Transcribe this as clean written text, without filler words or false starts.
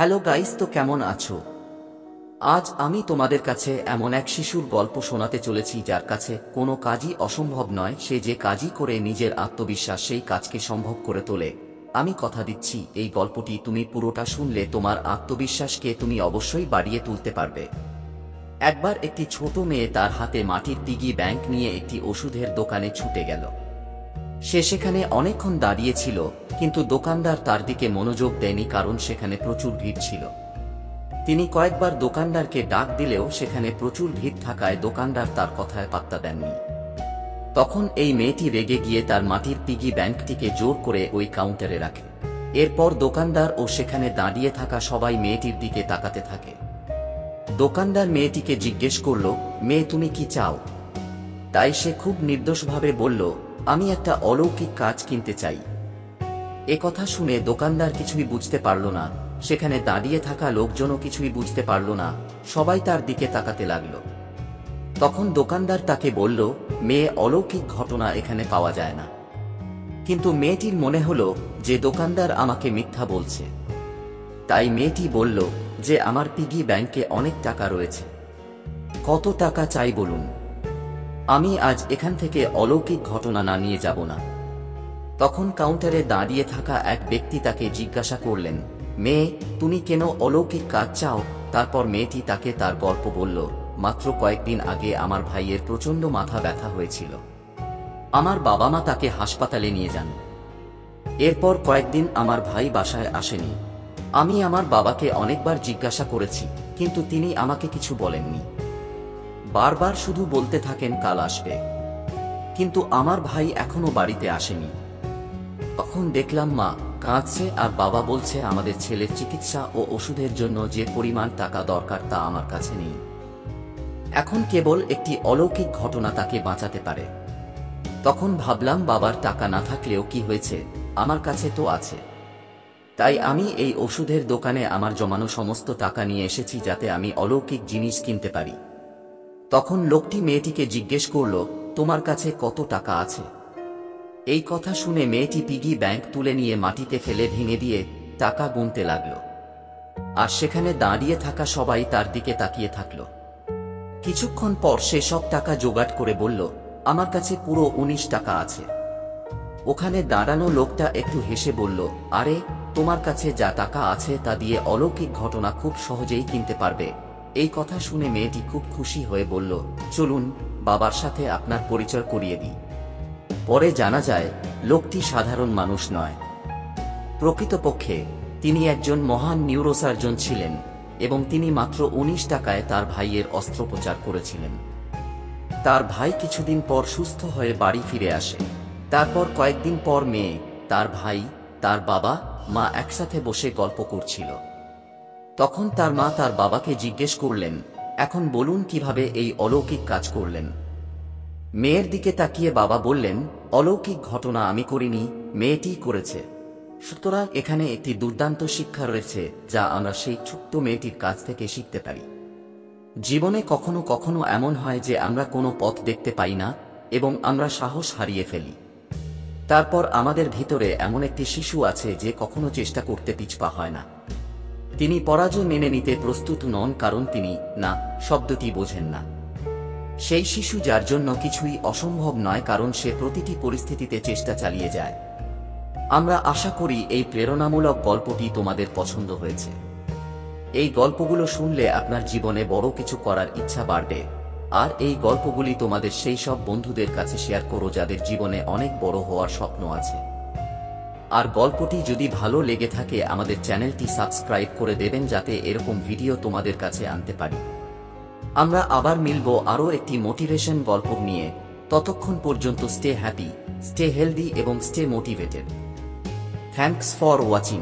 Hello guys, তো কেমন আছো? আজ আমি তোমাদের কাছে এমন এক শিশুর গল্প শোনাতে চলেছি যার কাছে কোনো কাজই অসম্ভব নয়। সে যে কাজই করে নিজের আত্মবিশ্বাস সেই কাজকে সম্ভব করে তোলে। আমি কথা দিচ্ছি, এই গল্পটি তুমি পুরোটা শুনলে তোমার আত্মবিশ্বাসকে তুমি অবশ্যই বাড়িয়ে তুলতে পারবে। একবার একটি ছোট মেয়ে তার হাতে মাটির পিগি ব্যাংক নিয়ে একটি ওষুধের দোকানে ছুটে গেল। সে সেখানে অনেকক্ষণ দাঁড়িয়ে ছিল, কিন্তু দোকানদার তার দিকে মনোযোগ দেয়নি, কারণ সেখানে প্রচুর ভিড় ছিল। তিনি কয়েকবার দোকানদারকে ডাক দিলেও সেখানে প্রচুর ভিড় থাকায় দোকানদার তার কথায় পাত্তা দেননি। তখন এই মেয়েটি রেগে গিয়ে তার মাটির পিগি ব্যাংকটিকে জোর করে ওই কাউন্টারে রাখে। এরপর দোকানদার ও সেখানে দাঁড়িয়ে থাকা সবাই মেয়েটির দিকে তাকাতে থাকে। দোকানদার মেয়েটিকে জিজ্ঞেস করল, মেয়ে তুমি কি চাও? তাই সে খুব নির্দোষভাবে বলল, আমি একটা অলৌকিক কাজ কিনতে চাই। এ কথা শুনে দোকানদার কিছুই বুঝতে পারল না, সেখানে দাঁড়িয়ে থাকা লোকজনও কিছুই বুঝতে পারল না, সবাই তার দিকে তাকাতে লাগল। তখন দোকানদার তাকে বলল, মেয়ে, অলৌকিক ঘটনা এখানে পাওয়া যায় না। কিন্তু মেয়েটির মনে হলো যে দোকানদার আমাকে মিথ্যা বলছে। তাই মেয়েটি বলল যে আমার পিগি ব্যাংকে অনেক টাকা রয়েছে। কত টাকা চাই বলুন, আমি আজ এখান থেকে অলৌকিক ঘটনা না নিয়ে যাব না। তখন কাউন্টারে দাঁড়িয়ে থাকা এক ব্যক্তি তাকে জিজ্ঞাসা করলেন, মেয়ে, তুমি কেন অলৌকিক কাজ চাও? তারপর মেয়েটি তাকে তার গল্প বলল, মাত্র কয়েকদিন আগে আমার ভাইয়ের প্রচণ্ড মাথা ব্যথা হয়েছিল। আমার বাবা মা তাকে হাসপাতালে নিয়ে যান। এরপর কয়েকদিন আমার ভাই বাসায় আসেনি। আমি আমার বাবাকে অনেকবার জিজ্ঞাসা করেছি, কিন্তু তিনি আমাকে কিছু বলেননি। বারবার শুধু বলতে থাকেন কাল আসবে, কিন্তু আমার ভাই এখনো বাড়িতে আসেনি। তখন দেখলাম মা কাঁদছে আর বাবা বলছে আমাদের ছেলের চিকিৎসা ও ওষুধের জন্য যে পরিমাণ টাকা দরকার তা আমার কাছে নেই। এখন কেবল একটি অলৌকিক ঘটনা তাকে বাঁচাতে পারে। তখন ভাবলাম, বাবার টাকা না থাকলেও কি হয়েছে, আমার কাছে তো আছে। তাই আমি এই ওষুধের দোকানে আমার জমানো সমস্ত টাকা নিয়ে এসেছি, যাতে আমি অলৌকিক জিনিস কিনতে পারি। তখন লোকটি মেয়েটিকে জিজ্ঞেস করল, তোমার কাছে কত টাকা আছে? এই কথা শুনে মেয়েটি পিগি ব্যাংক তুলে নিয়ে মাটিতে ফেলে ভেঙে দিয়ে টাকা গুনতে লাগল। আর সেখানে দাঁড়িয়ে থাকা সবাই তার দিকে তাকিয়ে থাকল। কিছুক্ষণ পর সে সব টাকা জোগাড় করে বলল, আমার কাছে পুরো 19 টাকা আছে। ওখানে দাঁড়ানো লোকটা একটু হেসে বলল, আরে, তোমার কাছে যা টাকা আছে তা দিয়ে অলৌকিক ঘটনা খুব সহজেই কিনতে পারবে। এই কথা শুনে মেয়েটি খুব খুশি হয়ে বলল, চলুন বাবার সাথে আপনার পরিচয় করিয়ে দিই। পরে জানা যায় লোকটি সাধারণ মানুষ নয়। প্রকৃতপক্ষে তিনি একজন মহান নিউরোসার্জন ছিলেন এবং তিনি মাত্র 19 টাকায় তার ভাইয়ের অস্ত্রোপচার করেছিলেন। তার ভাই কিছুদিন পর সুস্থ হয়ে বাড়ি ফিরে আসে। তারপর কয়েকদিন পর মেয়ে, তার ভাই, তার বাবা মা একসাথে বসে গল্প করছিল। তখন তার মা তার বাবাকে জিজ্ঞেস করলেন, এখন বলুন কিভাবে এই অলৌকিক কাজ করলেন? মেয়ের দিকে তাকিয়ে বাবা বললেন, অলৌকিক ঘটনা আমি করিনি, মেয়েটিই করেছে। সুতরাং এখানে একটি দুর্দান্ত শিক্ষা রয়েছে যা আমরা সেই ছোট্ট মেয়েটির কাছ থেকে শিখতে পারি। জীবনে কখনো কখনো এমন হয় যে আমরা কোনো পথ দেখতে পাই না এবং আমরা সাহস হারিয়ে ফেলি। তারপর আমাদের ভিতরে এমন একটি শিশু আছে যে কখনো চেষ্টা করতে পিছপা হয় না। তিনি পরাজয় মেনে নিতে প্রস্তুত নন, কারণ তিনি না শব্দটি বোঝেন না। সেই শিশু যার জন্য কিছুই অসম্ভব নয়, কারণ সে প্রতিটি পরিস্থিতিতে চেষ্টা চালিয়ে যায়। আমরা আশা করি এই প্রেরণামূলক গল্পটি তোমাদের পছন্দ হয়েছে। এই গল্পগুলো শুনলে আপনার জীবনে বড় কিছু করার ইচ্ছা বাড়বে। আর এই গল্পগুলি তোমাদের সেই সব বন্ধুদের কাছে শেয়ার করো যাদের জীবনে অনেক বড় হওয়ার স্বপ্ন আছে। আর গল্পটি যদি ভালো লেগে থাকে আমাদের চ্যানেলটি সাবস্ক্রাইব করে দেবেন, যাতে এরকম ভিডিও তোমাদের কাছে আনতে পারি। আমরা আবার মিলব আরও একটি মোটিভেশন গল্প নিয়ে। ততক্ষণ পর্যন্ত স্টে হ্যাপি, স্টে হেলদি এবং stay motivated. Thanks for watching.